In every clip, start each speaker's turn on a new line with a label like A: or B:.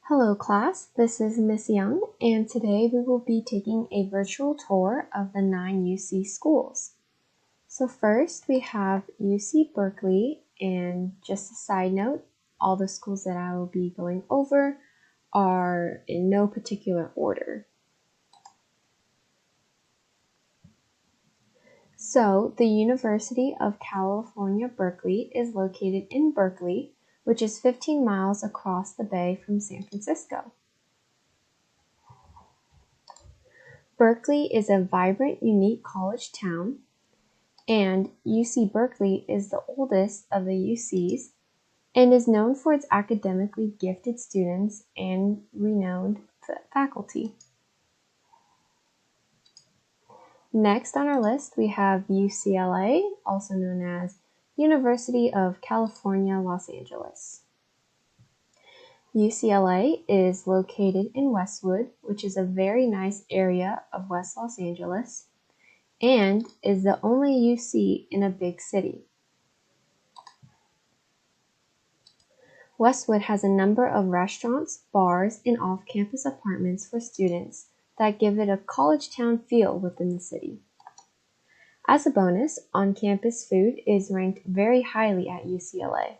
A: Hello class, this is Miss Young, and today we will be taking a virtual tour of the 9 UC schools. So first we have UC Berkeley, and just a side note, all the schools that I will be going over are in no particular order. So the University of California, Berkeley is located in Berkeley, which is 15 miles across the bay from San Francisco. Berkeley is a vibrant, unique college town, and UC Berkeley is the oldest of the UCs and is known for its academically gifted students and renowned faculty. Next on our list, we have UCLA, also known as University of California, Los Angeles. UCLA is located in Westwood, which is a very nice area of West Los Angeles, and is the only UC in a big city. Westwood has a number of restaurants, bars, and off-campus apartments for students that give it a college town feel within the city. As a bonus, on-campus food is ranked very highly at UCLA.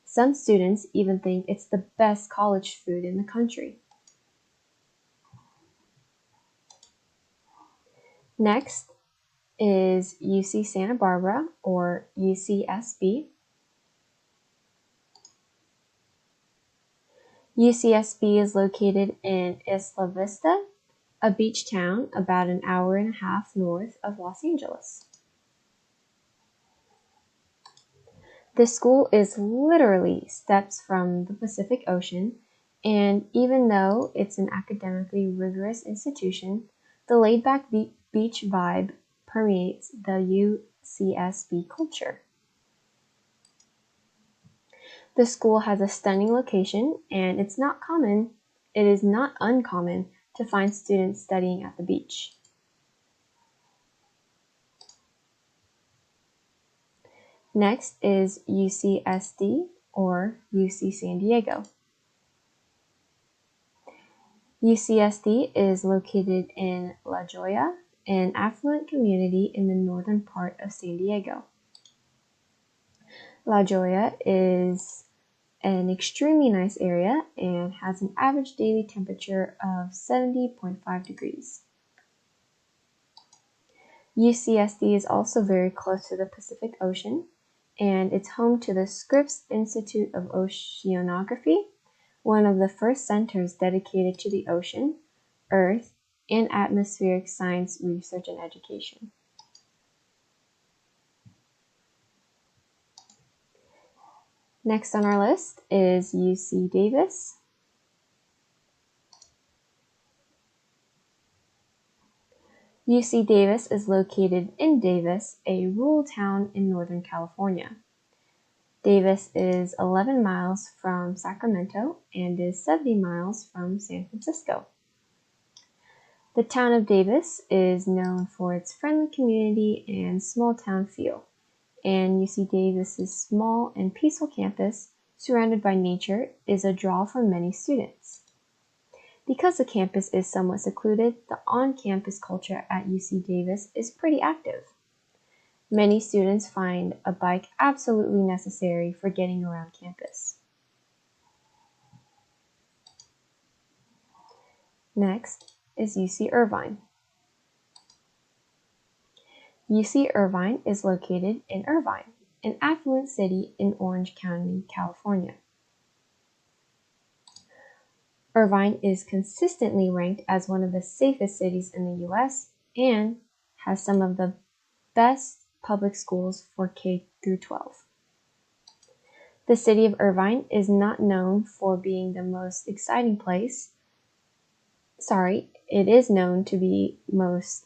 A: Some students even think it's the best college food in the country. Next is UC Santa Barbara, or UCSB. UCSB is located in Isla Vista, a beach town about an hour and a half north of Los Angeles. The school is literally steps from the Pacific Ocean, and even though it's an academically rigorous institution, the laid-back beach vibe permeates the UCSB culture. The school has a stunning location, and it is not uncommon to find students studying at the beach. Next is UCSD, or UC San Diego. UCSD is located in La Jolla, an affluent community in the northern part of San Diego. La Jolla is an extremely nice area and has an average daily temperature of 70.5 degrees. UCSD is also very close to the Pacific Ocean, and it's home to the Scripps Institute of Oceanography, one of the first centers dedicated to the ocean, earth, and atmospheric science research and education. Next on our list is UC Davis. UC Davis is located in Davis, a rural town in Northern California. Davis is 11 miles from Sacramento and is 70 miles from San Francisco. The town of Davis is known for its friendly community and small town feel, and UC Davis's small and peaceful campus, surrounded by nature, is a draw for many students. Because the campus is somewhat secluded, the on-campus culture at UC Davis is pretty active. Many students find a bike absolutely necessary for getting around campus. Next is UC Irvine. UC Irvine is located in Irvine, an affluent city in Orange County, California. Irvine is consistently ranked as one of the safest cities in the U.S. and has some of the best public schools for K through 12. The city of Irvine is not known for being the most exciting place. It is known to be most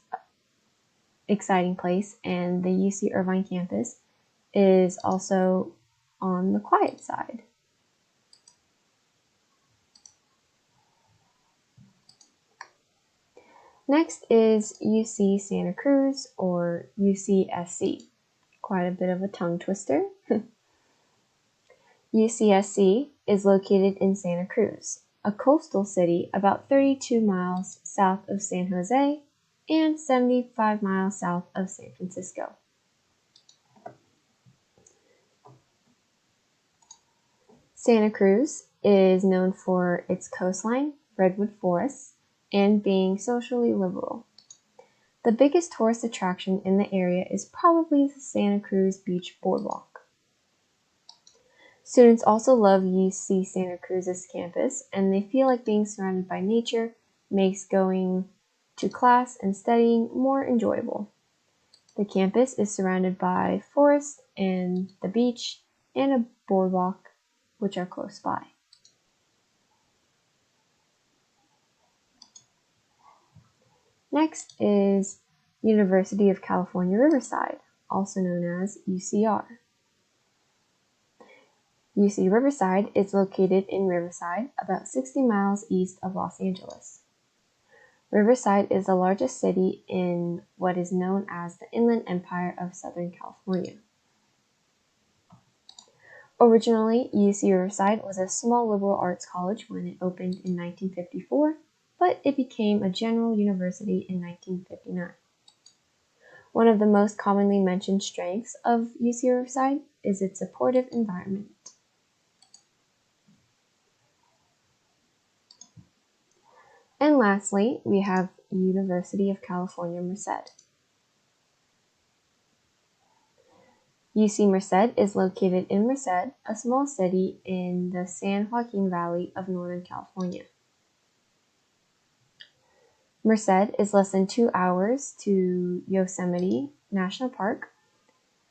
A: exciting place, and the UC Irvine campus is also on the quiet side. Next is UC Santa Cruz, or UCSC. Quite a bit of a tongue twister. UCSC is located in Santa Cruz. a coastal city about 32 miles south of San Jose and 75 miles south of San Francisco. Santa Cruz is known for its coastline, redwood forests, and being socially liberal. The biggest tourist attraction in the area is probably the Santa Cruz Beach Boardwalk. Students also love UC Santa Cruz's campus, and they feel like being surrounded by nature makes going to class and studying more enjoyable. The campus is surrounded by forest and the beach and a boardwalk, which are close by. Next is University of California, Riverside, also known as UCR. UC Riverside is located in Riverside, about 60 miles east of Los Angeles. Riverside is the largest city in what is known as the Inland Empire of Southern California. Originally, UC Riverside was a small liberal arts college when it opened in 1954, but it became a general university in 1959. One of the most commonly mentioned strengths of UC Riverside is its supportive environment. And lastly, we have University of California, Merced. UC Merced is located in Merced, a small city in the San Joaquin Valley of Northern California. Merced is less than 2 hours to Yosemite National Park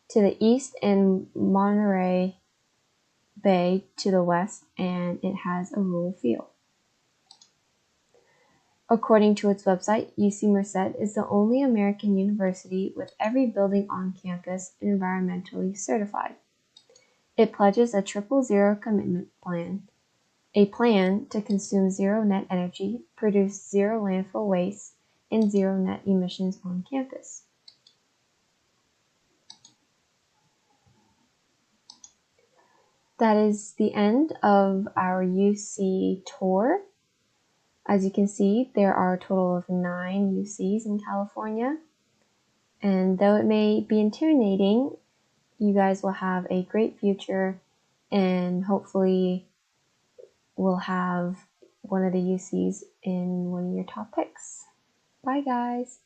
A: to the east and Monterey Bay to the west, and it has a rural feel. According to its website, UC Merced is the only American university with every building on campus environmentally certified. It pledges a 000 commitment plan, a plan to consume zero net energy, produce zero landfill waste, and zero net emissions on campus. That is the end of our UC tour. As you can see, there are a total of 9 UCs in California, and though it may be intimidating, you guys will have a great future, and hopefully will have one of the UCs in one of your top picks. Bye, guys.